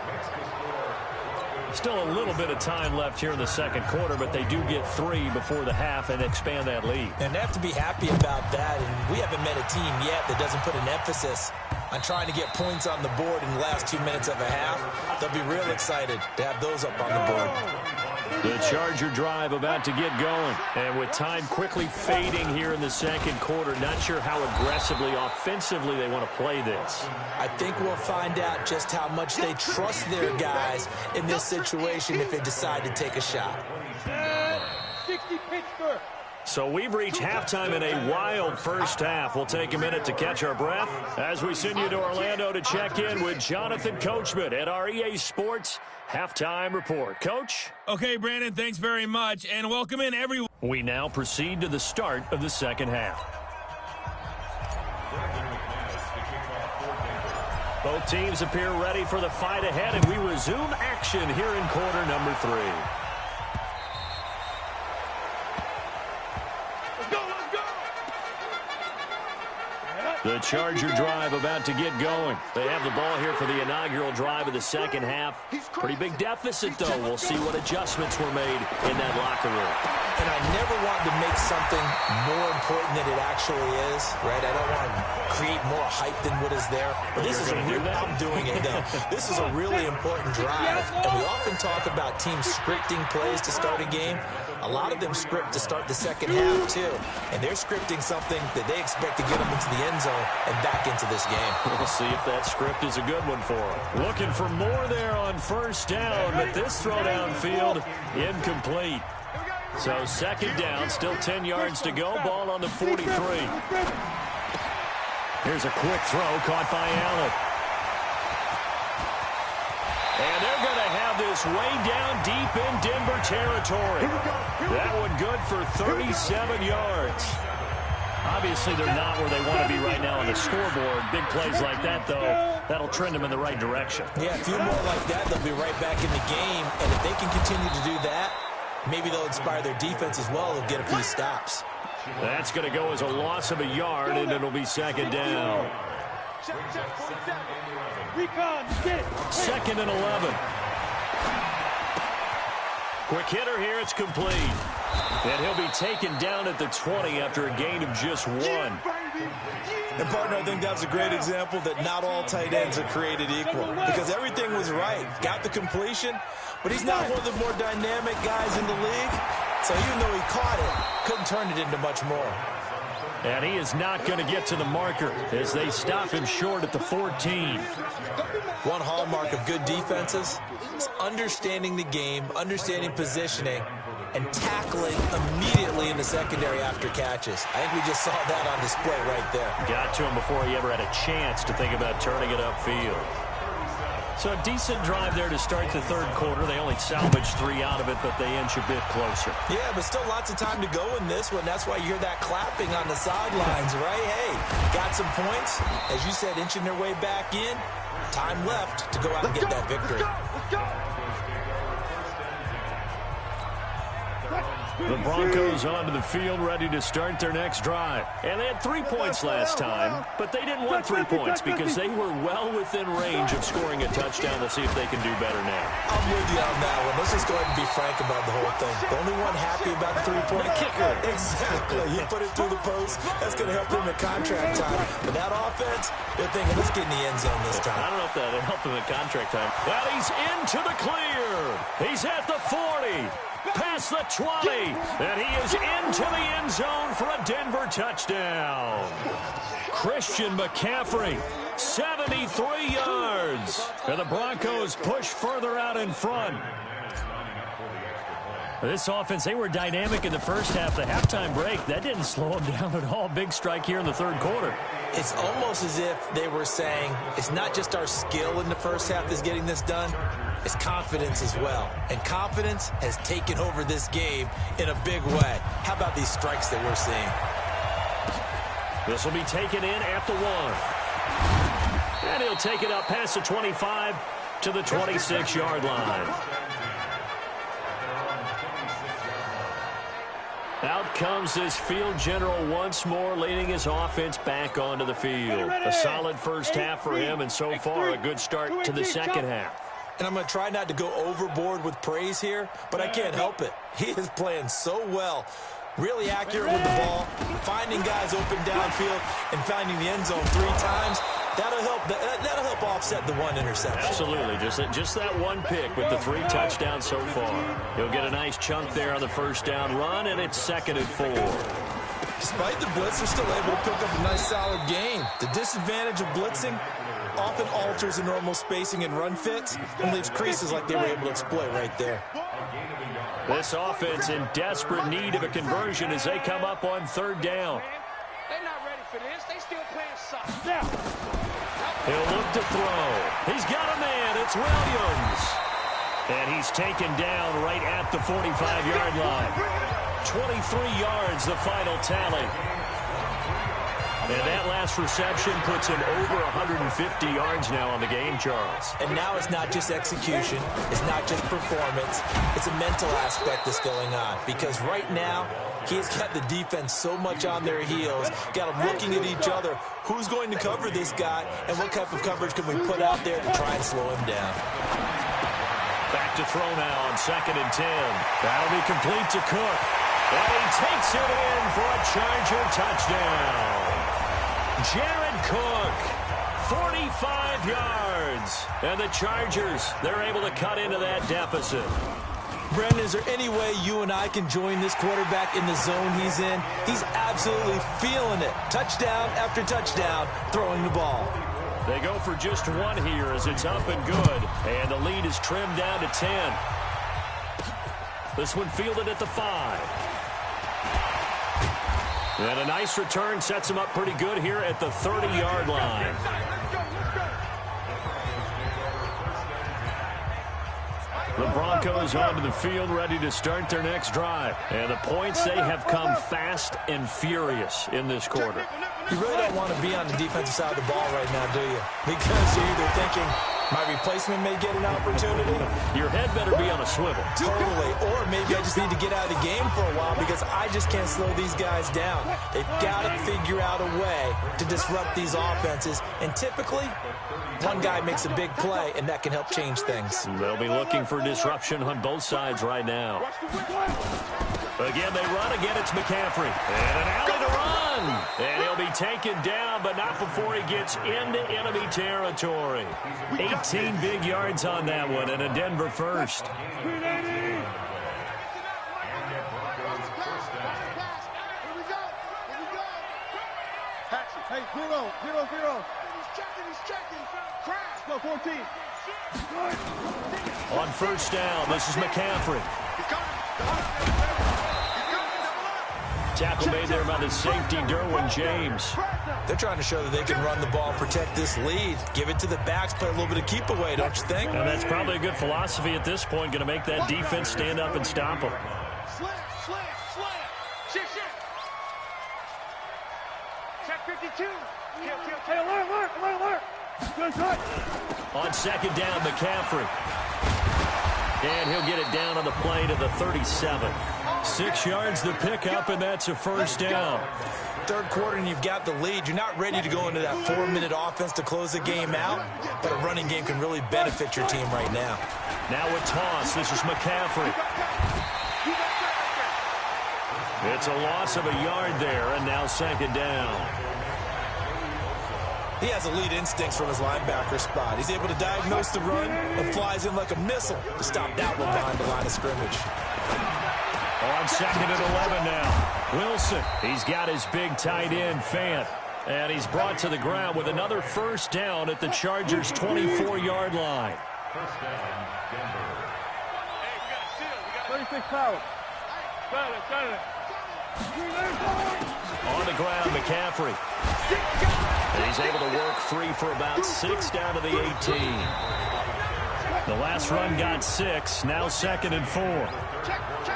Still a little bit of time left here in the second quarter, but they do get 3 before the half and expand that lead. And they have to be happy about that. And we haven't met a team yet that doesn't put an emphasis on trying to get points on the board in the last 2 minutes of a half. They'll be real excited to have those up on the board. The Charger drive about to get going. And with time quickly fading here in the second quarter, not sure how aggressively, offensively they want to play this. I think we'll find out just how much they trust their guys in this situation if they decide to take a shot. 60 Pittsburgh. So we've reached halftime in a wild first half. We'll take a minute to catch our breath as we send you to Orlando to check in with Jonathan Coachman at our EA Sports Halftime Report. Coach? Okay, Brandon, thanks very much, and welcome in everyone. We now proceed to the start of the second half. Both teams appear ready for the fight ahead, and we resume action here in quarter number 3. The Charger drive about to get going. They have the ball here for the inaugural drive of the second half. Pretty big deficit, though. We'll see what adjustments were made in that locker room. And I never want to make something more important than it actually is, right? I don't want to create more hype than what is there. But this is I'm doing it, though. This is a really important drive. And we often talk about teams scripting plays to start a game. A lot of them script to start the second half, too. And they're scripting something that they expect to get them into the end zone and back into this game. We'll see if that script is a good one for them. Looking for more there on first down, but this throw downfield incomplete. So second down, still 10 yards to go. Ball on the 43. Here's a quick throw caught by Allen. And they're going to have this way down deep in Denver territory. That one good for 37 yards. Obviously, they're not where they want to be right now on the scoreboard. Big plays like that, though, that'll trend them in the right direction. Yeah, a few more like that, they'll be right back in the game. And if they can continue to do that, maybe they'll inspire their defense as well. They'll get a few stops. That's going to go as a loss of a yard, and it'll be second down. Second and 11. Quick hitter here, it's complete. And he'll be taken down at the 20 after a gain of just 1. And, partner, I think that's a great example that not all tight ends are created equal. Because everything was right. Got the completion, but he's not one of the more dynamic guys in the league. So even though he caught it, couldn't turn it into much more. And he is not going to get to the marker as they stop him short at the 14. One hallmark of good defenses is understanding the game, understanding positioning, and tackling immediately in the secondary after catches. I think we just saw that on display right there. Got to him before he ever had a chance to think about turning it upfield. So a decent drive there to start the third quarter. They only salvaged 3 out of it, but they inch a bit closer. Yeah, but still lots of time to go in this one. That's why you hear that clapping on the sidelines, right? Hey, got some points. As you said, inching their way back in. Time left to go out and get that victory. Let's go. The Broncos onto the field, ready to start their next drive. And they had 3 points last time, but they didn't want 3 points because they were well within range of scoring a touchdown. Let's see if they can do better now. I'm with you on that one. Let's just go ahead and be frank about the whole thing. The only one happy about the 3-point kicker. Exactly. You put it through the post. That's going to help him at contract time. But that offense, they're thinking, let's get in the end zone this time. I don't know if that'll help him at contract time. Well, he's into the clear. He's at the 40. Past the 20, and he is into the end zone for a Denver touchdown. Christian McCaffrey, 73 yards. And the Broncos push further out in front. This offense, they were dynamic in the first half. The halftime break, that didn't slow them down at all. Big strike here in the third quarter. It's almost as if they were saying, it's not just our skill in the first half that's getting this done, it's confidence as well. And confidence has taken over this game in a big way. How about these strikes that we're seeing? This will be taken in at the 1. And he'll take it up past the 25 to the 26-yard line. Out comes this field general once more, leading his offense back onto the field. A solid first half for him, and so far a good start to the second half. And I'm going to try not to go overboard with praise here, but I can't help it. He is playing so well. Really accurate with the ball, finding guys open downfield, and finding the end zone 3 times. That'll help offset the 1 interception. Absolutely. Just that 1 pick with the 3 touchdowns so far. He'll get a nice chunk there on the first down run, and it's 2nd and 4. Despite the blitz, they're still able to pick up a nice solid gain. The disadvantage of blitzing often alters the normal spacing and run fits and leaves creases like they were able to exploit right there. This offense in desperate need of a conversion as they come up on 3rd down. They're not ready for this. They still playing soft. Now. He'll look to throw. He's got a man. It's Williams. And he's taken down right at the 45-yard line. 23 yards, the final tally. And that last reception puts him over 150 yards now on the game, Charles. And now it's not just execution. It's not just performance. It's a mental aspect that's going on. Because right now, he's got the defense so much on their heels, got them looking at each other. Who's going to cover this guy, and what type of coverage can we put out there to try and slow him down? Back to throw now on 2nd and 10. That'll be complete to Cook. And he takes it in for a Charger touchdown. Jared Cook, 45 yards. And the Chargers, they're able to cut into that deficit. Brendan, is there any way you and I can join this quarterback in the zone he's in? He's absolutely feeling it. Touchdown after touchdown, throwing the ball. They go for just 1 here as it's up and good. And the lead is trimmed down to 10. This one fielded at the 5. And a nice return sets him up pretty good here at the 30-yard line. The Broncos onto the field, ready to start their next drive. And the points, they have come fast and furious in this quarter. You really don't want to be on the defensive side of the ball right now, do you? Because you're either thinking, my replacement may get an opportunity. Your head better be on a swivel. Totally. Or maybe I just need to get out of the game for a while because I just can't slow these guys down. They've got to figure out a way to disrupt these offenses. And typically, one guy makes a big play, and that can help change things. They'll be looking for disruption on both sides right now. Again, they run. Again, it's McCaffrey. And an alley to run. And he'll be taken down, but not before he gets into enemy territory. 18 big yards on that one, and a Denver first. Hey, 0-0-0. He's checking. Crash. Go 14. On first down, this is McCaffrey. Tackle made there by the safety, Derwin James. They're trying to show that they can run the ball, protect this lead. Give it to the backs, play a little bit of keep away, don't you think? And that's probably a good philosophy at this point, going to make that defense stand up and stop them. Slam. Shit. Check 52. Hey, alert. Good touch. On second down, McCaffrey. And he'll get it down on the play to the 37. 6 yards the pickup, and that's a first down. Third quarter and you've got the lead. You're not ready to go into that 4-minute offense to close the game out, but a running game can really benefit your team right now. Now a toss. This is McCaffrey. It's a loss of a yard there, and now second down. He has elite instincts from his linebacker spot. He's able to diagnose the run and flies in like a missile to stop that one behind the line of scrimmage. On second and 11 now. Wilson, he's got his big tight end, Fant. And he's brought to the ground with another first down at the Chargers' 24-yard line. First down, Denver. Hey, we got a steal. 36 power. Got it. On the ground, McCaffrey. And he's able to work free for about 6 down to the 18. The last run got 6. Now second and 4. Check 43.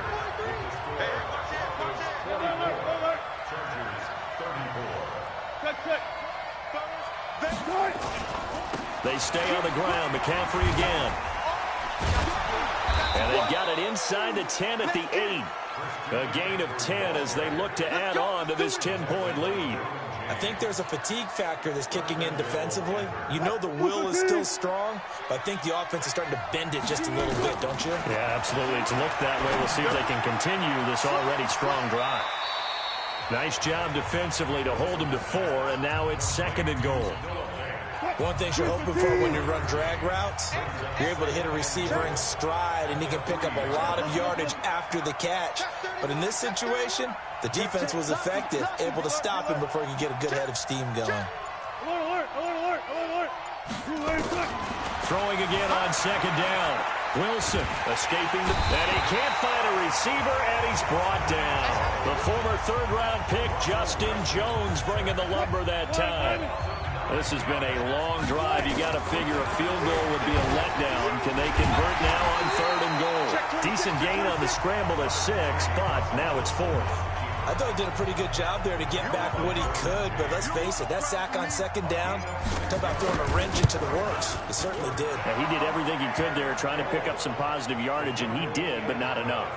They stay on the ground. McCaffrey again. And they've got it inside the 10 at the 8. A gain of 10 as they look to add on to this 10-point lead. I think there's a fatigue factor that's kicking in defensively. You know the will is still strong, but I think the offense is starting to bend it just a little bit, don't you? Yeah, absolutely. It's looked that way. We'll see if they can continue this already strong drive. Nice job defensively to hold them to 4, and now it's second and goal. One thing you're hoping for when you run drag routes, you're able to hit a receiver in stride, and he can pick up a lot of yardage after the catch. But in this situation, the defense was effective, able to stop him before he could get a good head of steam going. Throwing again on second down. Wilson escaping, and he can't find a receiver, and he's brought down. The former third-round pick, Justin Jones, bringing the lumber that time. This has been a long drive. You got to figure a field goal would be a letdown. Can they convert now on third and goal? Decent gain on the scramble to 6, but now it's 4th. I thought he did a pretty good job there to get back what he could, but let's face it, that sack on second down, talk about throwing a wrench into the works. It certainly did. Yeah, he did everything he could there, trying to pick up some positive yardage, and he did, but not enough.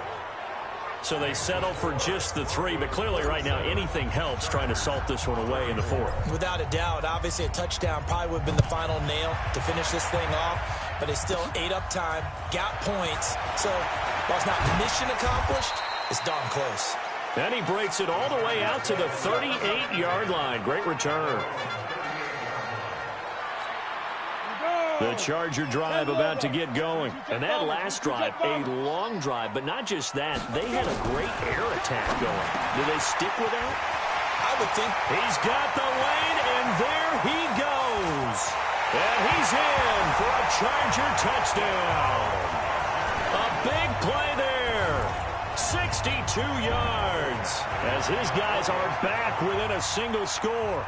So they settle for just the 3, but clearly right now anything helps trying to salt this one away in the 4th. Without a doubt, obviously a touchdown probably would have been the final nail to finish this thing off, but it's still ate up time, got points. So while it's not mission accomplished, it's darn close. And he breaks it all the way out to the 38-yard line. Great return. The Charger drive about to get going. And that last drive, a long drive, but not just that. They had a great air attack going. Do they stick with that? I would think. He's got the lane, and there he goes. And he's in for a Charger touchdown. A big play there. 62 yards as his guys are back within a single score.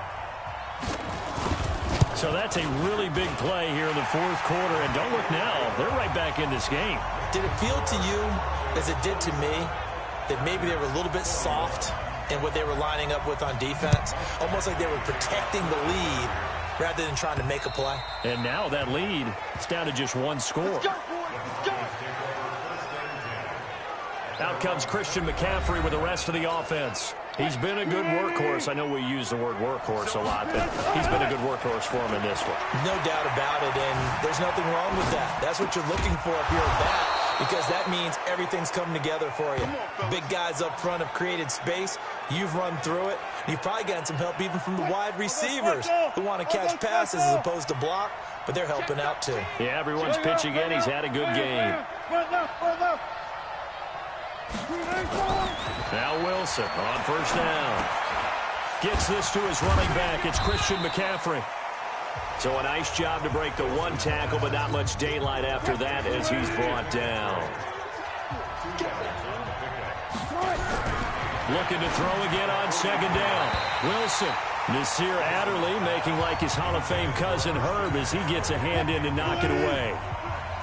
So that's a really big play here in the 4th quarter. And don't look now, they're right back in this game. Did it feel to you, as it did to me, that maybe they were a little bit soft in what they were lining up with on defense? Almost like they were protecting the lead rather than trying to make a play. And now that lead, it's down to just 1 score. Out comes Christian McCaffrey with the rest of the offense. He's been a good workhorse. I know we use the word workhorse a lot, but he's been a good workhorse for him in this one. No doubt about it, and there's nothing wrong with that. That's what you're looking for up here at bat, because that means everything's coming together for you. Big guys up front have created space. You've run through it. You've probably gotten some help even from the wide receivers who want to catch passes as opposed to block, but they're helping out too. Yeah, everyone's pitching in. He's had a good game. Now Wilson on first down. Gets this to his running back. It's Christian McCaffrey. So a nice job to break the 1 tackle, but not much daylight after that as he's brought down. Looking to throw again on second down. Wilson. Nasir Adderley making like his Hall of Fame cousin Herb as he gets a hand in to knock it away.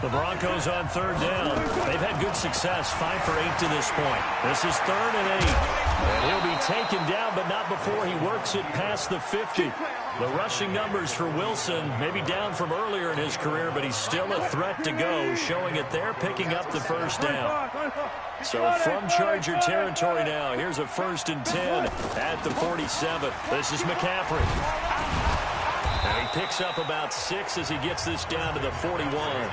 The Broncos on third down. They've had good success, 5 for 8 to this point. This is 3rd and 8. And he'll be taken down, but not before he works it past the 50. The rushing numbers for Wilson, maybe down from earlier in his career, but he's still a threat to go, showing it there, picking up the first down. So from Charger territory now, here's a 1st and 10 at the 47. This is McCaffrey. And he picks up about 6 as he gets this down to the 41.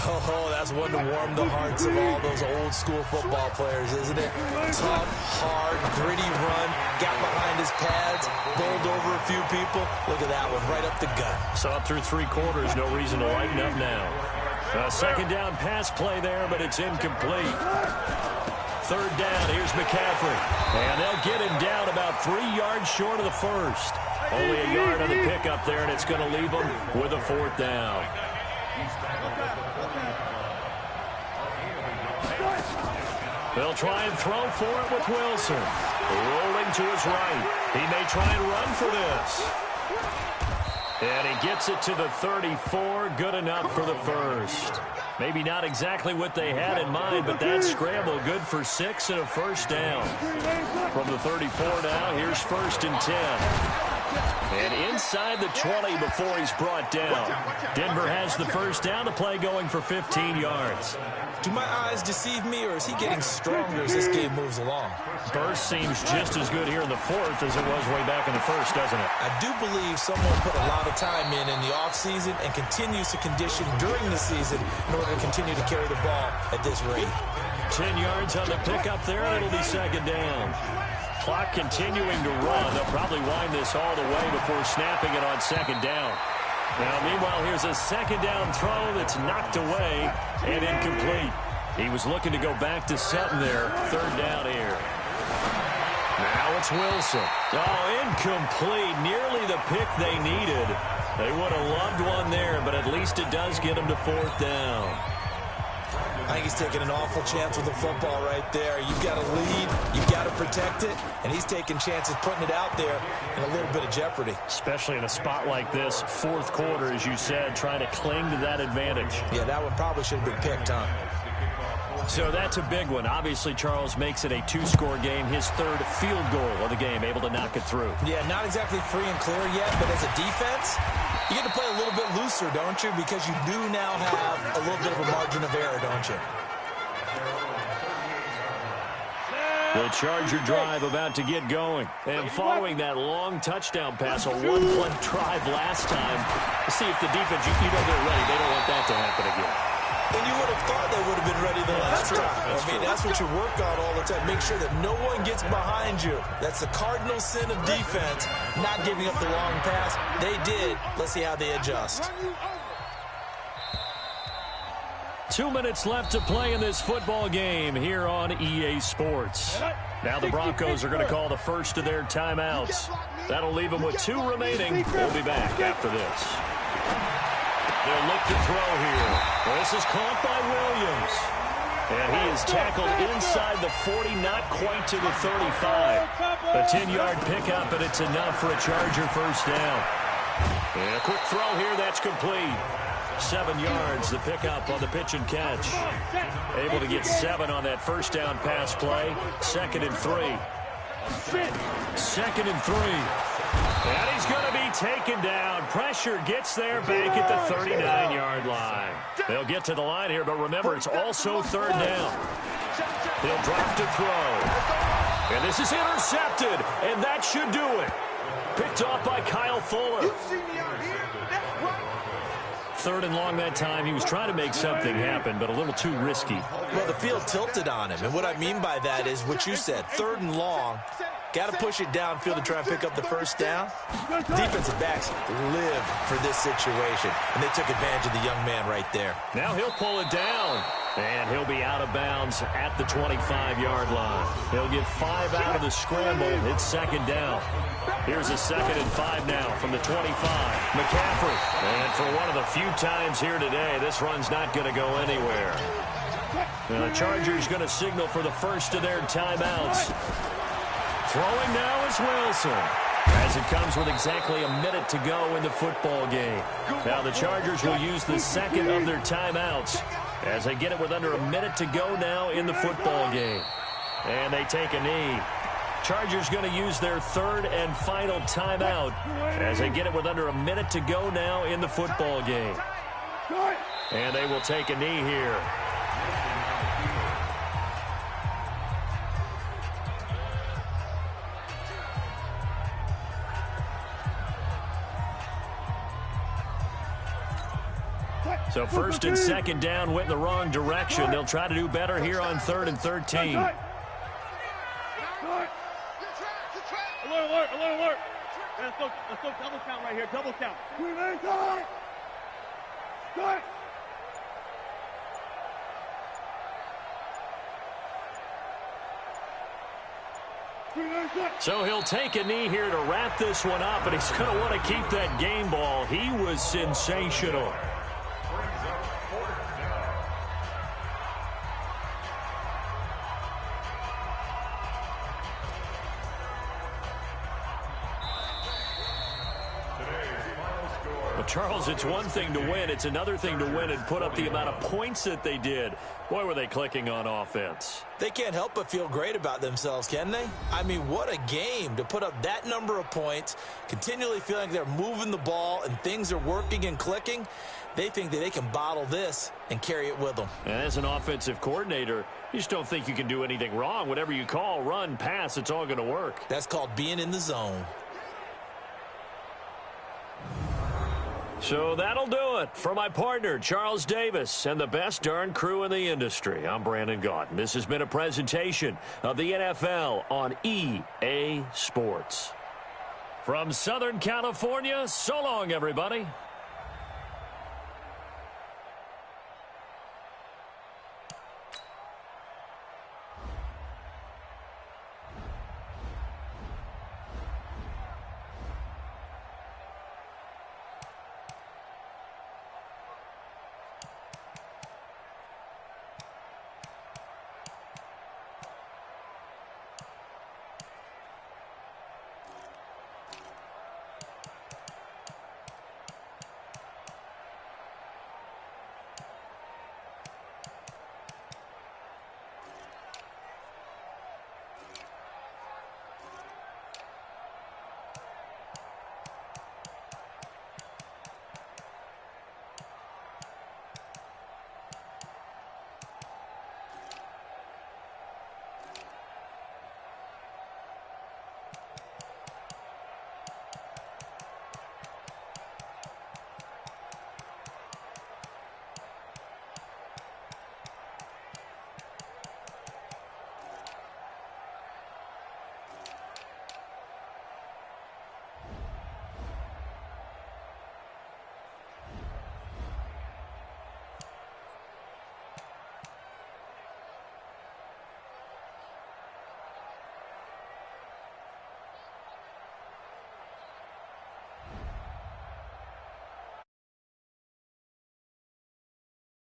Oh, that's one to warm the hearts of all those old school football players, isn't it? Tough, hard, gritty run, got behind his pads, bowled over a few people. Look at that one, right up the gut. So up through 3 quarters, no reason to lighten up now. A 2nd down pass play there, but it's incomplete. 3rd down, here's McCaffrey. And they'll get him down about 3 yards short of the first. Only a yard on the pickup there, and it's going to leave him with a 4th down. They'll try and throw for it with Wilson. Rolling to his right. He may try and run for this. And he gets it to the 34. Good enough for the first. Maybe not exactly what they had in mind, but that scramble good for 6 and a 1st down. From the 34 now, here's 1st and 10. And inside the 20 before he's brought down. Denver has the 1st down to play, going for 15 yards. Do my eyes deceive me, or is he getting stronger as this game moves along? Burst seems just as good here in the 4th as it was way back in the 1st, doesn't it? I do believe someone put a lot of time in the offseason and continues to condition during the season in order to continue to carry the ball at this rate. 10 yards on the pickup there, and it'll be 2nd down. Clock continuing to run. They'll probably wind this all the way before snapping it on 2nd down. Now, meanwhile, here's a 2nd down throw that's knocked away and incomplete. He was looking to go back to Sutton there. 3rd down here. Now it's Wilson. Oh, incomplete. Nearly the pick they needed. They would have loved one there, but at least it does get them to 4th down. I think he's taking an awful chance with the football right there. You've got to lead, you've got to protect it, and he's taking chances putting it out there in a little bit of jeopardy. Especially in a spot like this, 4th quarter, as you said, trying to cling to that advantage. Yeah, that one probably should have been picked, huh? So that's a big one. Obviously, Charles makes it a 2-score game. His 3rd field goal of the game, able to knock it through. Yeah, not exactly free and clear yet, but as a defense, you get to play a little bit looser, don't you? Because you do now have a little bit of a margin of error, don't you? The Charger drive about to get going. And following that long touchdown pass, a 1-play drive last time. Let's see if the defense, you know they're ready. They don't want that to happen again. And you would have thought they would have been ready the last time. That's what you work on all the time. Make sure that no one gets behind you. That's the cardinal sin of defense, not giving up the long pass. They did. Let's see how they adjust. 2 minutes left to play in this football game here on EA Sports. Now the Broncos are going to call the first of their timeouts. That'll leave them with 2 remaining. We'll be back after this. They'll look to throw here. This is caught by Williams. And he is tackled inside the 40, not quite to the 35. A 10-yard pickup, and it's enough for a Charger 1st down. And a quick throw here, that's complete. 7 yards, the pickup on the pitch and catch. Able to get 7 on that 1st down pass play. 2nd and 3. 2nd and 3. And he's going to be taken down. Pressure gets there back at the 39-yard line. They'll get to the line here, but remember, it's also 3rd down. He'll drop to throw. And this is intercepted, and that should do it. Picked off by Kyle Fuller. 3rd and long that time. He was trying to make something happen, but a little too risky. Well, the field tilted on him, and what I mean by that is what you said, 3rd and long. Got to push it downfield to try and pick up the 1st down. Defensive backs live for this situation, and they took advantage of the young man right there. Now he'll pull it down, and he'll be out of bounds at the 25-yard line. He'll get 5 out of the scramble. It's 2nd down. Here's a 2nd and 5 now from the 25. McCaffrey. And for one of the few times here today, this run's not going to go anywhere. And the Chargers going to signal for the first of their timeouts. Throwing now is Wilson. as it comes with exactly a minute to go in the football game. Now the Chargers will use the second of their timeouts as they get it with under a minute to go now in the football game. And they take a knee. Chargers going to use their third and final timeout as they get it with under a minute to go now in the football game. And they will take a knee here. So first and second down went in the wrong direction. They'll try to do better here on 3rd and 13. Alert, alert, alert, alert. Let's go double count right here, double count. So he'll take a knee here to wrap this one up, and he's going to want to keep that game ball. He was sensational. Charles, it's one thing to win. It's another thing to win and put up the amount of points that they did. Boy, were they clicking on offense. They can't help but feel great about themselves, can they? I mean, what a game to put up that number of points, continually feeling they're moving the ball and things are working and clicking. They think that they can bottle this and carry it with them. And as an offensive coordinator, you just don't think you can do anything wrong. Whatever you call, run, pass, it's all going to work. That's called being in the zone. So that'll do it for my partner, Charles Davis, and the best darn crew in the industry. I'm Brandon Gaunt. This has been a presentation of the NFL on EA Sports. From Southern California, so long, everybody.